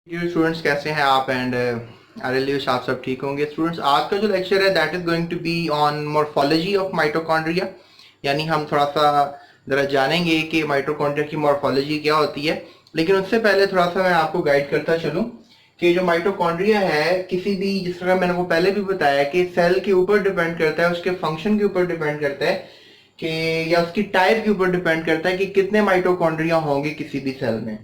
Students कैसे हैं आप एंड आई विश आप सब ठीक होंगे। स्टूडेंट्स, आज का जो लेक्चर है that is going to be on morphology of mitochondria. यानी हम थोड़ा सा ज़रा जानेंगे कि माइटोकॉन्ड्रिया की मॉर्फोलॉजी क्या होती है। लेकिन उससे पहले थोड़ा सा मैं आपको गाइड करता चलूँ कि जो माइटोकॉन्ड्रिया है किसी भी, जिस तरह मैंने वो पहले भी बताया कि सेल के ऊपर डिपेंड करता है, उसके फंक्शन के ऊपर डिपेंड करता है कि या उसकी टाइप के ऊपर डिपेंड करता है कि कितने माइटोकॉन्ड्रिया होंगे किसी भी सेल में।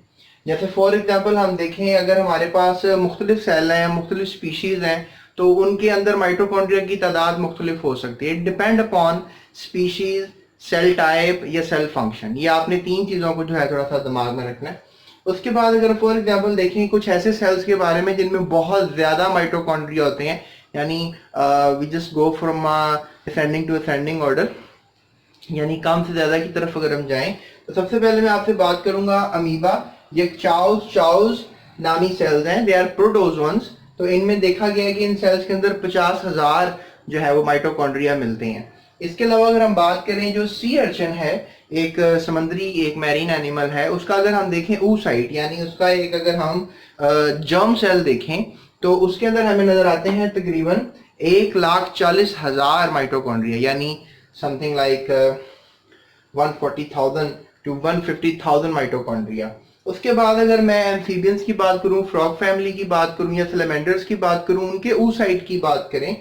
जैसे फॉर एग्जांपल हम देखें, अगर हमारे पास मुख्तलिफ सेल हैं, मुख्तलिफ स्पीशीज हैं, तो उनके अंदर माइटोकॉन्ड्रिया की तादाद मुख्तलिफ हो सकती है। Depend upon species, cell type या सेल फंक्शन। ये आपने तीन चीज़ों को जो है थोड़ा सा दिमाग में रखना है। उसके बाद अगर फॉर एग्जांपल देखें कुछ ऐसे सेल्स के बारे में जिनमें बहुत ज़्यादा माइटोकॉन्ड्रिया होते हैं, यानी we just go from ascending to ascending order, यानी कम से ज्यादा की तरफ अगर हम जाएं, तो सबसे पहले मैं आपसे बात करूंगा अमीबा। ये चाउज नामी सेल्स हैं, दे आर प्रोटोजोन्स। तो इनमें देखा गया है कि इन सेल्स के अंदर 50,000 जो है वो माइटोकॉन्ड्रिया मिलते हैं। इसके अलावा अगर हम बात करें, जो सी अर्चन है, एक समुद्री एक मैरीन एनिमल है, उसका अगर हम देखें oocyte, यानी उसका एक अगर हम जर्म सेल देखें, तो उसके अंदर हमें नजर आते हैं तकरीबन 1,40,000 माइटोकॉन्ड्रिया, यानी समथिंग लाइक 140,000 टू 150,000 माइटोकॉन्ड्रिया। उसके बाद अगर मैं एम्फीबियंस की बात करूं, फ्रॉग फैमिली की बात करूं या सैलमेंडर्स की बात करूं, उनके oocyte की बात करें,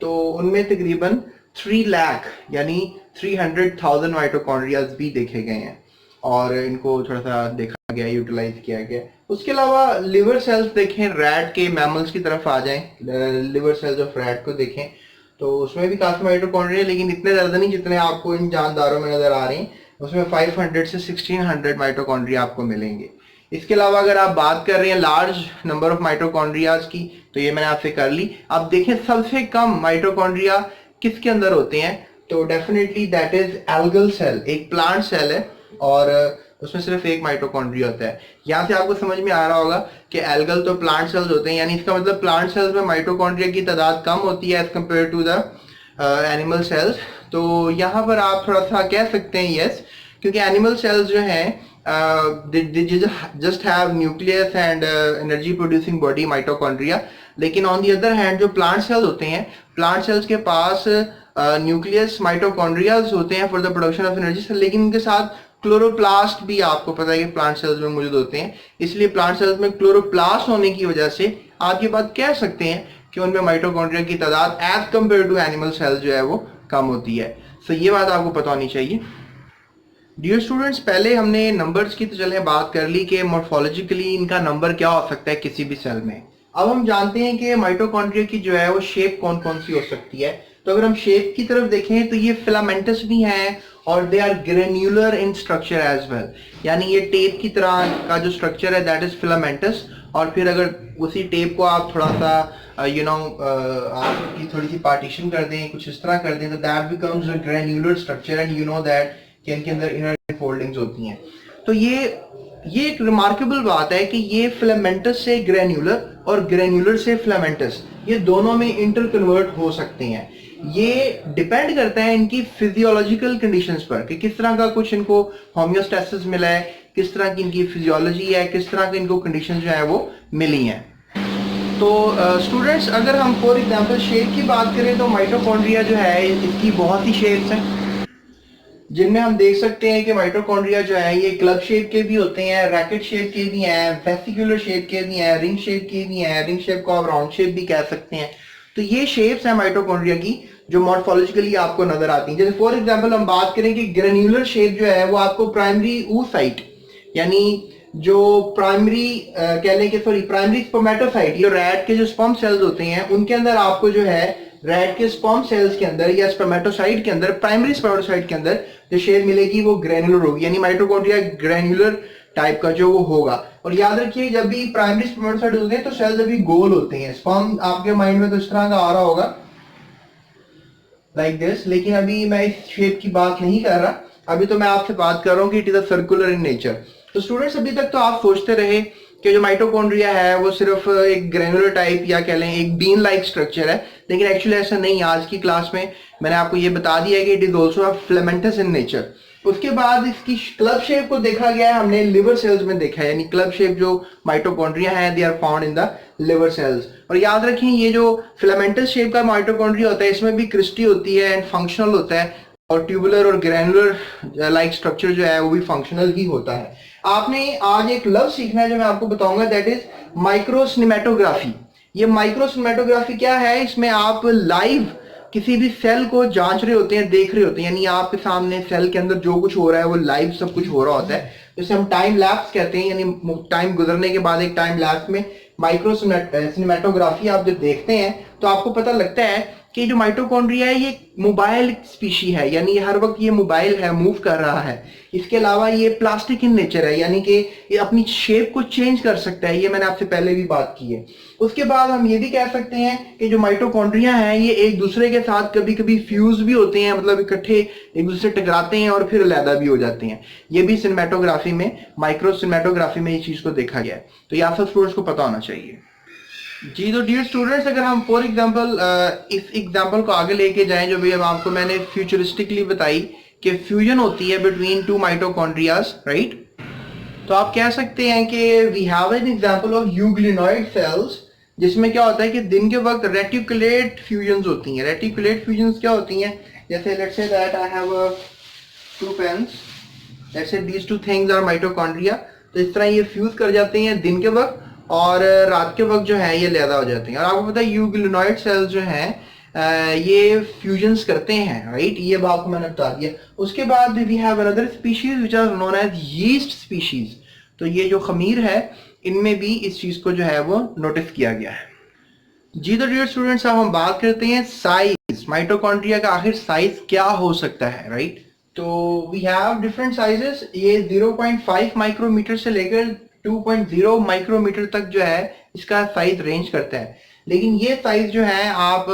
तो उनमें तकरीबन 3 लाख यानी 300,000 माइटोकॉन्ड्रियाज भी देखे गए हैं और इनको थोड़ा सा देखा गया, यूटिलाइज किया गया। उसके अलावा लिवर सेल्स देखें, रैट के, मैमल्स की तरफ आ जाएं, लिवर सेल्स ऑफ रैट को देखें, तो उसमें भी काफी माइटोकॉन्ड्रिया, लेकिन इतने ज्यादा नहीं जितने आपको इन जानदारों में नजर आ रहे हैं। उसमें 500 से 1600 माइटोकॉन्ड्रिया आपको मिलेंगे। इसके अलावा अगर आप बात कर रहे हैं लार्ज नंबर ऑफ माइटोकॉन्ड्रियाज की, तो ये मैंने आपसे कर ली। अब देखें सबसे कम माइटोकॉन्ड्रिया किसके अंदर होते हैं, तो definitely that is algal cell, एक प्लांट सेल है और उसमें सिर्फ एक माइटोकॉन्ड्रिया होता है। यहाँ से आपको समझ में आ रहा होगा कि एल्गल तो प्लांट सेल्स होते हैं, यानी इसका मतलब प्लांट सेल्स में माइटोकॉन्ड्रिया की तादाद कम होती है as compare to the animal cells. तो यहाँ पर आप थोड़ा सा कह सकते हैं यस, क्योंकि एनिमल सेल्स जो हैं just have nucleus and energy producing body mitochondria. लेकिन ऑन दी अदर हैंड जो प्लांट सेल्स होते हैं, प्लांट सेल्स के पास न्यूक्लियस माइटोकॉन्ड्रियाज होते हैं for the production of energy, लेकिन उनके साथ क्लोरोप्लास्ट भी आपको पता है कि प्लांट सेल्स में मौजूद होते हैं। इसलिए प्लांट सेल्स में क्लोरोप्लास्ट होने की वजह से आप ये बात कह सकते हैं कि उनमें माइटोकॉन्ड्रिया की तादाद as compare to animal cells जो है वो कम होती है। सो ये बात आपको पता होनी चाहिए। डियर स्टूडेंट्स, पहले हमने नंबर्स की तो चले बात कर ली कि मॉर्फोलॉजिकली इनका नंबर क्या हो सकता है किसी भी सेल में। अब हम जानते हैं कि माइटोकॉन्ड्रिया की जो है वो शेप कौन कौन सी हो सकती है। तो अगर हम शेप की तरफ देखें तो ये फिलामेंटस भी हैं और they are granular in structure as well, यानी ये टेप की तरह का जो स्ट्रक्चर है दैट इज फिलामेंटस। और फिर अगर उसी टेप को आप थोड़ा सा आपकी थोड़ी सी पार्टीशन कर दें, कुछ इस तरह कर दें, तो that becomes a granular structure and you know that कि इनके अंदर इनर फोल्डिंग्स होती हैं। तो ये एक रिमार्केबल बात है कि ये फिलामेंटस से ग्रेन्युलर और ग्रेन्युलर से फिलामेंटस, ये दोनों में इंटर कन्वर्ट हो सकते हैं। ये डिपेंड करता है इनकी फिजियोलॉजिकल कंडीशंस पर कि किस तरह का कुछ इनको होम्योस्टेसिस मिला है, किस तरह की इनकी फिजियोलॉजी है, किस तरह की इनको कंडीशंस जो है वो मिली हैं। तो स्टूडेंट्स, अगर हम फॉर एग्जांपल शेप की बात करें तो माइटोकॉन्ड्रिया जो है इसकी बहुत ही शेप्स हैं, जिनमें हम देख सकते हैं कि माइटोकॉन्ड्रिया जो है ये क्लब शेप के भी होते हैं, रैकेट शेप के भी हैं, वेसिकुलर शेप के भी हैं, रिंग शेप के भी हैं, रिंग शेप को आप राउंड शेप भी कह सकते हैं। तो ये शेप्स हैं माइटोकॉन्ड्रिया की जो मॉर्फोलॉजिकली आपको नजर आती हैं। जैसे फॉर एग्जांपल हम बात करें कि ग्रेन्युलर शेप जो है वो आपको प्राइमरी oocyte, यानी जो प्राइमरी कह लें कि सॉरी प्राइमरी स्पर्मेटोसाइट, ये रैट के जो स्पर्म सेल्स होते हैं उनके अंदर आपको जो है रैट के स्पर्म सेल्स के अंदर या स्पर्मेटोसाइट के अंदर, प्राइमरी स्पर्मेटोसाइट के अंदर जो शेप मिलेगी वो ग्रेन्युलर होगी, यानी माइटोकॉन्ड्रिया ग्रेन्युलर टाइप का जो वो होगा। और याद रखिए जब भी प्राइमरी स्पर्मेटोसाइट होते हैं तो सेल्स अभी गोल होते हैं। स्पर्म आपके माइंड में तो इस तरह का आ रहा होगा लाइक दिस, लेकिन अभी मैं इस शेप की बात नहीं कर रहा, अभी तो मैं आपसे बात कर रहा हूँ कि it is a circular in nature. तो स्टूडेंट्स, अभी तक तो आप सोचते रहे कि जो माइटोकॉन्ड्रिया है वो सिर्फ एक ग्रेनुलर टाइप या कह लें एक बीन लाइक स्ट्रक्चर है, लेकिन एक्चुअली ऐसा नहीं। आज की क्लास में मैंने आपको ये बता दिया है कि it is also a filamentous in nature. उसके बाद इसकी क्लब शेप को देखा गया है हमने लिवर सेल्स में देखा है, यानी क्लब शेप जो माइटोकॉन्ड्रिया है they are found in the liver cells. और याद रखें ये जो फिलामेंटस शेप का माइटोकॉन्ड्रिया होता है इसमें भी क्रिस्टी होती है एंड फंक्शनल होता है, और ट्यूबुलर और ग्रैनुलर लाइक स्ट्रक्चर जो है वो भी फंक्शनल ही होता है। आपने आज एक लफ्ज सीखना है जो मैं आपको बताऊंगा, दैट इज माइक्रोसिनेमेटोग्राफी। ये माइक्रोसिनेमेटोग्राफी क्या है, इसमें आप लाइव किसी भी सेल को जांच रहे होते हैं, देख रहे होते हैं, यानी आपके सामने सेल के अंदर जो कुछ हो रहा है वो लाइव सब कुछ हो रहा होता है, जिसे हम टाइम लैप्स कहते हैं, यानी टाइम गुजरने के बाद एक टाइम लैप्स में माइक्रोसिनेमेटोग्राफी आप जब देखते हैं तो आपको पता लगता है कि जो माइटोकॉन्ड्रिया है ये मोबाइल स्पीशी है, यानी हर वक्त ये मोबाइल है, मूव कर रहा है। इसके अलावा ये प्लास्टिक इन नेचर है, यानी कि ये अपनी शेप को चेंज कर सकता है, ये मैंने आपसे पहले भी बात की है। उसके बाद हम ये भी कह सकते हैं कि जो माइटोकॉन्ड्रिया है ये एक दूसरे के साथ कभी कभी फ्यूज भी होते हैं, मतलब इकट्ठे एक दूसरे से टकराते हैं और फिर अलग भी हो जाते हैं। ये भी सिनेमेटोग्राफी में, माइक्रोसिनेमेटोग्राफी में ये चीज को देखा गया है, तो ये आप सब स्टूडेंट्स को पता होना चाहिए। जी तो डियर स्टूडेंट्स, अगर हम फॉर एग्जांपल इस एग्जांपल को आगे लेके जाएं जो भी अब आपको मैंने फ्यूचरिस्टिकली बताई कि फ्यूजन होती है बिटवीन टू माइटोकॉन्ड्रियाज, राइट, तो आप कह सकते हैं कि we have an example of euglenoid cells, जिसमें क्या होता है कि दिन के वक्त रेटिकुलेट फ्यूजन्स होती हैं। रेटिकुलेट फ्यूजन्स क्या होती हैं, जैसे let's say that I have two pens, let's say these two things are mitochondria, तो इस तरह ये फ्यूज कर जाते हैं दिन के वक्त और रात के वक्त जो है ये लैदा हो जाते हैं। और आपको पता है यूग्लिनॉइड सेल्स जो हैं ये फ्यूजन्स करते हैं, राइट, ये बात को मैंने बता दिया। उसके बाद we have another species which are known as yeast species, तो ये जो खमीर है इनमें भी इस चीज को जो है वो नोटिस किया गया है। जी तो डियर स्टूडेंट्स, अब हम बात करते हैं साइज, माइटोकॉन्ड्रिया का आखिर साइज क्या हो सकता है, राइट। तो वी हैव डिफरेंट साइजेस, ये 0.5 माइक्रोमीटर से लेकर 2.0 माइक्रोमीटर तक जो है इसका साइज रेंज करता है। लेकिन ये साइज जो है आप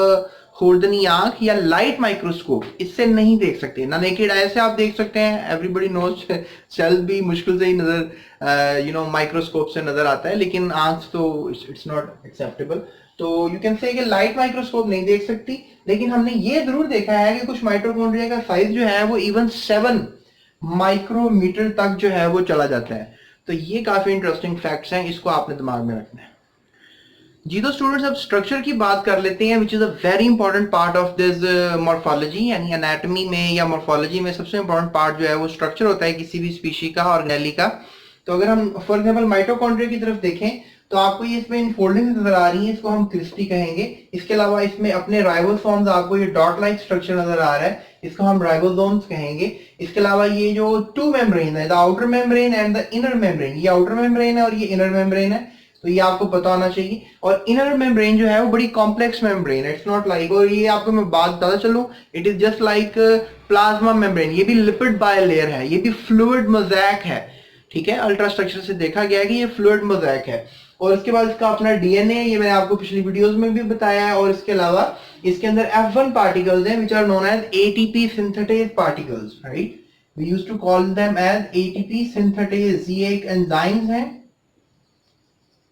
खुर्दनी आंख या लाइट माइक्रोस्कोप इससे नहीं देख सकते, ना नेकेड आई से आप देख सकते हैं, एवरीबॉडी नोज सेल भी मुश्किल से ही नजर माइक्रोस्कोप से नजर आता है, लेकिन आंख तो इट्स नॉट एक्सेप्टेबल, तो यू कैन से कि लाइट माइक्रोस्कोप नहीं देख सकती। लेकिन हमने ये जरूर देखा है कि कुछ माइटोकॉन्ड्रिया का साइज जो है वो इवन 7 माइक्रोमीटर तक जो है वो चला जाता है। तो ये काफी इंटरेस्टिंग फैक्ट्स हैं, इसको आपने दिमाग में रखना है। जी तो स्टूडेंट्स, अब स्ट्रक्चर की बात कर लेते हैं, which is a very important part of this morphology, यानी एनाटॉमी में या मॉर्फोलॉजी में सबसे इंपॉर्टेंट पार्ट जो है वो स्ट्रक्चर होता है किसी भी स्पीशी का, ऑर्गेनेली का। तो अगर हम फॉर एग्जांपल माइटोकॉन्ड्रिया की तरफ देखें तो आपको ये इसमें इनफोल्डिंग नजर आ रही है, इसको हम क्रिस्टी कहेंगे। इसके अलावा इसमें अपने राइबोसोम्स, आपको ये डॉट लाइक स्ट्रक्चर नजर आ रहा है, इसको हम राइबोसोम्स कहेंगे। इसके अलावा ये जो टू मेम्ब्रेन है, the outer membrane and the inner membrane, ये आउटर मेम्ब्रेन है और ये इनर मेम्ब्रेन है, तो ये आपको पता होना चाहिए। और इनर मेम्ब्रेन जो है वो बड़ी कॉम्प्लेक्स मेम्ब्रेन है, इट्स नॉट लाइक, और ये आपको मैं बात बताता चलूं, it is just like plasma membrane, ये भी लिपिड बायलेयर है, ये भी फ्लूइड मोज़ैक है, ठीक है। अल्ट्रा स्ट्रक्चर से देखा गया है कि ये फ्लूइड मोज़ैक है। और इसके बाद इसका अपना डीएनए, ये मैंने आपको पिछली वीडियोस में भी बताया है। और इसके अलावा इसके अंदर F1 पार्टिकल्स हैं, which are known as ATP synthetase particles, right, we used to call them as ATP synthetase. ये एक एंजाइम्स हैं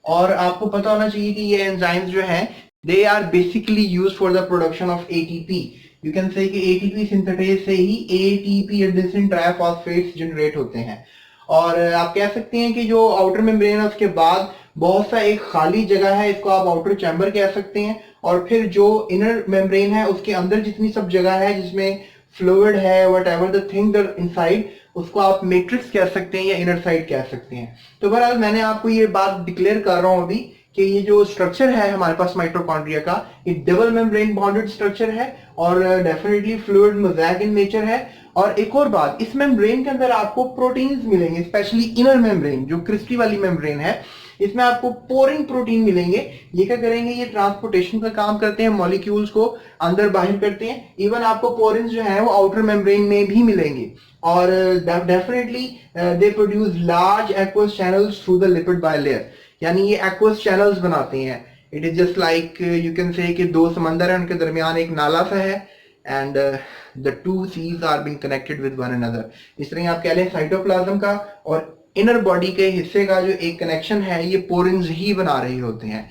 और आपको पता होना चाहिए कि ये एंजाइम्स जो हैं they are basically used for the production of ATP. You can say कि एटीपी सिंथेटेज से ही एटीपी एडेनिन ट्राइफॉस्फेट्स जनरेट होते हैं। और आप कह सकते हैं कि जो आउटर मेम्ब्रेन है उसके बाद बहुत सा एक खाली जगह है, इसको आप आउटर चैम्बर कह सकते हैं। और फिर जो इनर मेम्ब्रेन है उसके अंदर जितनी सब जगह है जिसमें फ्लूइड है, what ever the thing inside, उसको आप मैट्रिक्स कह सकते हैं या इनर साइड कह सकते हैं। तो बहरहाल मैंने आपको ये बात डिक्लेयर कर रहा हूं अभी कि ये जो स्ट्रक्चर है हमारे पास माइटोकॉन्ड्रिया का, ये डबल मेम्ब्रेन बॉन्डेड स्ट्रक्चर है और definitely fluid mosaic in nature है। और एक और बात, इस मेम्ब्रेन के अंदर आपको प्रोटीन्स मिलेंगे, स्पेशली इनर मेम्ब्रेन जो क्रिस्टी वाली मेम्ब्रेन है, इसमें आपको पोरिंग प्रोटीन मिलेंगे। ये क्या करेंगे, ये ट्रांसपोर्टेशन का काम करते हैं, मॉलिक्यूल्स को अंदर बाहर करते हैं। इवन आपको पोरिन्स जो है वो आउटर मेम्ब्रेन में भी मिलेंगे। और definitely they produce large aqueous channels through the lipid bilayer, यानी ये एक्वस चैनल्स बनाते हैं। It is just like you can say कि दो समंदर है, उनके दरमियान एक नाला सा है, and the two Cs are being connected with one another. इस तरह आप कह लें साइटोप्लाज्म का और इनर बॉडी के हिस्से का जो एक कनेक्शन है ये पोरिन्स ही बना रहे होते हैं।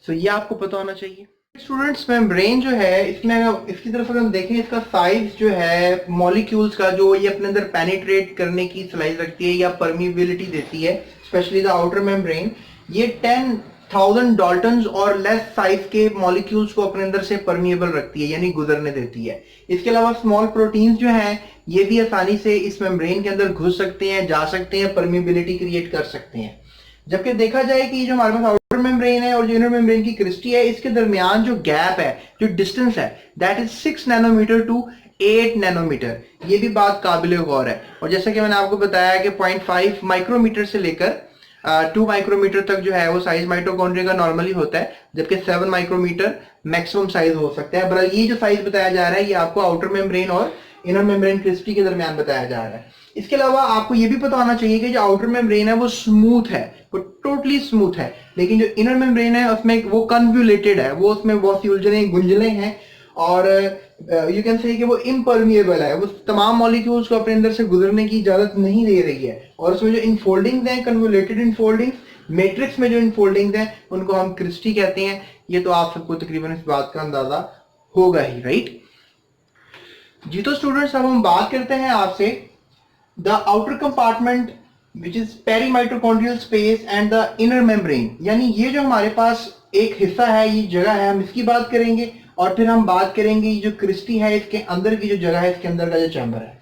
सो ये आपको पता होना चाहिए। स्टूडेंट्स मेम्ब्रेन जो है इसमें इसकी तरफ अगर हम देखें, इसका साइज जो है मॉलिक्यूल्स का जो ये अपने अंदर पेनिट्रेट करने की सलाहियत रखती है या परमिबिलिटी देती है, स्पेशली द आउटर मेम्ब्रेन, ये 10,000 डाल्टन्स और लेस साइज के मॉलिक्यूल्स को अपने अंदर से परमिएबल रखती है, यानी गुजरने देती है। इसके अलावा स्मॉल प्रोटीन्स जो हैं ये भी आसानी से इस मेम्ब्रेन के अंदर घुस सकते हैं, जा सकते हैं, परमिबिलिटी क्रिएट कर सकते हैं। जबकि देखा जाए कि जो हमारे पास आउटर मेम्ब्रेन है और जो इनर मेम्ब्रेन की क्रिस्टी है, इसके दरमियान जो गैप है, जो डिस्टेंस है, that is 6 nanometer to 8 nanometer. ये भी बात काबिल गौर है। और जैसा कि मैंने आपको बताया कि 0.5 माइक्रोमीटर से लेकर 2 माइक्रोमीटर तक जो है वो साइज माइटोकॉन्ड्रिया का नॉर्मली होता है, जबकि 7 माइक्रोमीटर मैक्सिमम साइज हो सकता है। बहरहाल ये जो साइज बताया जा रहा है ये आपको आउटर मेम्ब्रेन और इनर मेम्ब्रेन क्रिस्टी के दरमियान बताया जा रहा है। इसके अलावा आपको ये भी पता होना चाहिए कि जो आउटर मेम्ब्रेन है वो स्मूथ है, वो टोटली स्मूथ है, लेकिन जो इनर मेम्ब्रेन है उसमें वो कन्व्यूलेटेड है, वो उसमें बहुत सी उलझने गुंजले हैं और यू कैन से कि वो इम्परमिएबल है, वो तमाम मॉलिक्यूल्स को अपने अंदर से गुजरने की इजाजत नहीं दे रही है। और उसमें जो इनफोल्डिंग्स हैं, कन्व्यूलेटेड इनफोल्डिंग्स, मैट्रिक्स में जो इनफोल्डिंग्स हैं उनको हम क्रिस्टी कहते हैं। ये तो आप सबको तकरीबन इस बात का अंदाजा होगा ही, राइट जी। तो स्टूडेंट्स अब हम बात करते हैं आपसे the outer compartment which is perimitochondrial space and the inner membrane, यानी ये जो हमारे पास एक हिस्सा है, ये जगह है, हम इसकी बात करेंगे और फिर हम बात करेंगे जो क्रिस्टी है इसके अंदर की जो जगह है, इसके अंदर का जो चैम्बर है।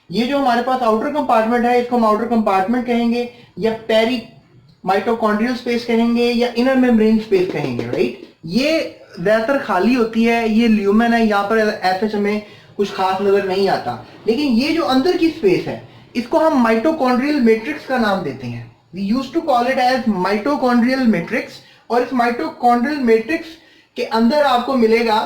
ये जो हमारे पास आउटर कंपार्टमेंट है इसको हम आउटर कंपार्टमेंट कहेंगे या पेरी माइटोकॉन्ड्रियल स्पेस कहेंगे या इनर मेम्ब्रेन स्पेस कहेंगे, राइट। ये ज्यादातर खाली होती है, ये ल्यूमेन है, यहाँ पर ऐसे हमें कुछ खास नजर नहीं आता। लेकिन ये जो अंदर की स्पेस है इसको हम माइटोकॉन्ड्रियल मैट्रिक्स का नाम देते हैं। We used to call it as mitochondrial matrix. और इस माइटोकॉन्ड्रियल मैट्रिक्स के अंदर आपको मिलेगा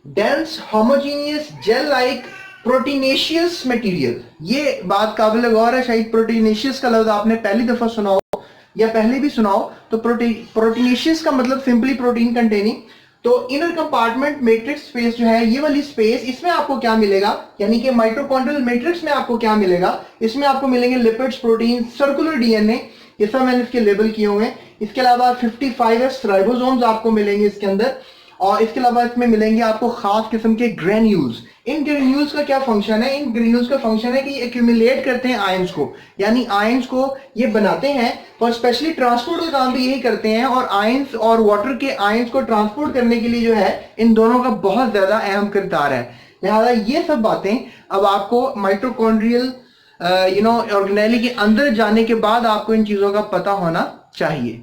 dense homogeneous gel like proteinaceous material. ये बात काबिल गौर है, शायद प्रोटीनेशियस का लफ्ज आपने पहली दफा सुना हो या पहले भी सुनाओ। तो प्रोटीनेशियस का मतलब सिंपली प्रोटीन कंटेनिंग। तो इनर कंपार्टमेंट मैट्रिक्स स्पेस जो है, ये वाली स्पेस, इसमें आपको क्या मिलेगा, यानी कि माइटोकॉन्ड्रियल मैट्रिक्स में आपको क्या मिलेगा, इसमें आपको मिलेंगे लिपिड्स, प्रोटीन, सर्कुलर डीएनए, ये सब मैंने इसके लेबल किए हुए हैं। इसके अलावा 55S राइबोसोम्स आपको मिलेंगे इसके अंदर, और इसके अलावा इसमें मिलेंगे आपको खास किस्म के ग्रेन्यूल्स। इन ग्रेन्यूल्स का क्या फंक्शन है? इन ग्रेन्यूल्स का फंक्शन है कि एक्यूमुलेट करते हैं आयंस को, यानी आयंस को ये बनाते हैं और स्पेशली ट्रांसपोर्ट का काम भी यही करते हैं। और आयंस और वाटर के आयंस को ट्रांसपोर्ट करने के लिए जो है इन दोनों का बहुत ज्यादा अहम किरदार है। लिहाजा ये सब बातें अब आपको माइटोकॉन्ड्रियल ऑर्गेनेली के अंदर जाने के बाद आपको इन चीजों का पता होना चाहिए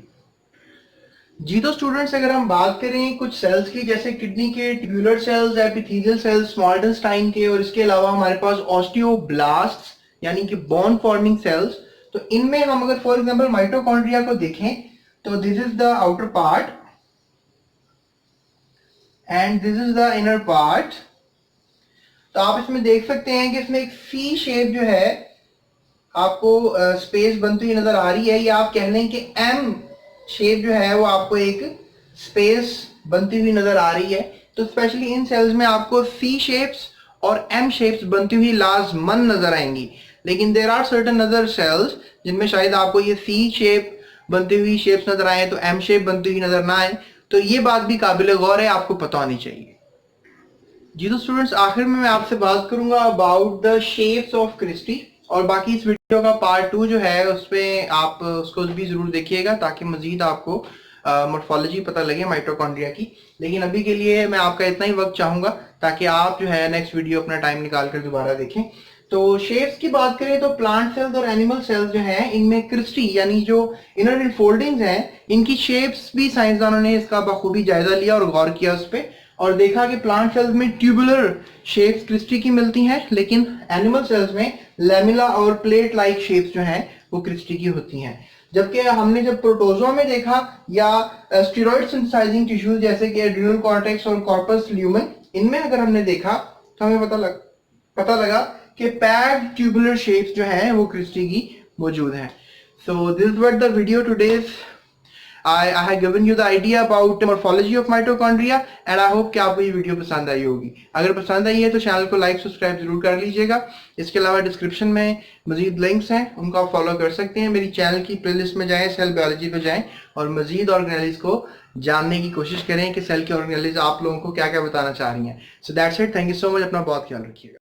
जी। तो स्टूडेंट्स अगर हम बात करें कुछ सेल्स की, जैसे किडनी के tubular cells, epithelial cells, small intestine के, और इसके अलावा हमारे पास ऑस्टियोब्लास्ट्स यानी कि बोन फॉर्मिंग सेल्स, तो इनमें हम अगर फॉर एग्जांपल माइटोकॉन्ड्रिया को देखें तो this is the outer part and this is the inner part. तो आप इसमें देख सकते हैं कि इसमें एक सी शेप जो है आपको स्पेस बनती हुई नजर आ रही है, या आप कह लें कि एम शेप जो है वो आपको एक स्पेस बनती हुई नजर आ रही है। तो स्पेशली इन सेल्स में आपको सी शेप्स और एम शेप्स बनती हुई लाजमन नजर आएंगी। लेकिन there are certain other cells जिनमें शायद आपको ये सी शेप बनती हुई शेप्स नजर आए तो एम शेप बनती हुई नजर ना आए। तो ये बात भी काबिल गौर है, आपको पता होनी चाहिए जी। तो स्टूडेंट्स आखिर में मैं आपसे बात करूंगा about the shapes of cristae, और बाकी इस वीडियो का पार्ट 2 जो है उसमें आप उसको भी जरूर देखिएगा ताकि मजीद आपको मॉर्फोलॉजी पता लगे माइटोकॉन्ड्रिया की। लेकिन अभी के लिए मैं आपका इतना ही वक्त चाहूंगा ताकि आप जो है नेक्स्ट वीडियो अपना टाइम निकाल कर दोबारा देखें। तो शेप्स की बात करें तो प्लांट सेल्स और एनिमल सेल्स जो हैं इनमें क्रिस्टी यानी जो इनर इनफोल्डिंग्स हैं इनकी शेप्स भी साइंसदानों ने इसका बखूबी जायजा लिया और गौर किया उस पर, और देखा कि प्लांट सेल्स में ट्यूबुलर शेप्स क्रिस्टी की मिलती हैं, लेकिन एनिमल सेल्स में लैमिला और प्लेट लाइक शेप्स जो हैं वो क्रिस्टी की होती हैं। जबकि हमने जब प्रोटोजोआ में देखा या स्टेरॉइड सिंथेसाइजिंग टिश्यूज जैसे कि एड्रिनल कॉर्टेक्स और कॉर्पस ल्यूमन, इनमें अगर हमने देखा तो हमें पता लगा कि पैड ट्यूबुलर शेप्स जो हैं वो क्रिस्टी की मौजूद हैं। So this was the video today's I have given you the idea about morphology of mitochondria and I hope कि आपको ये वीडियो पसंद आई होगी। अगर पसंद आई है तो चैनल को लाइक सब्सक्राइब जरूर कर लीजिएगा। इसके अलावा डिस्क्रिप्शन में मजीद लिंक्स हैं, उनको आप फॉलो कर सकते हैं। मेरी चैनल की प्लेलिस्ट में जाएं, सेल बायोलॉजी पे जाएं और मजीद ऑर्गेनेलिज को जानने की कोशिश करें कि सेल के ऑर्गेनेलिज आप लोगों को क्या क्या बताना चाह रही हैं। So that's it, thank you so much, अपना बहुत ख्याल रखिएगा।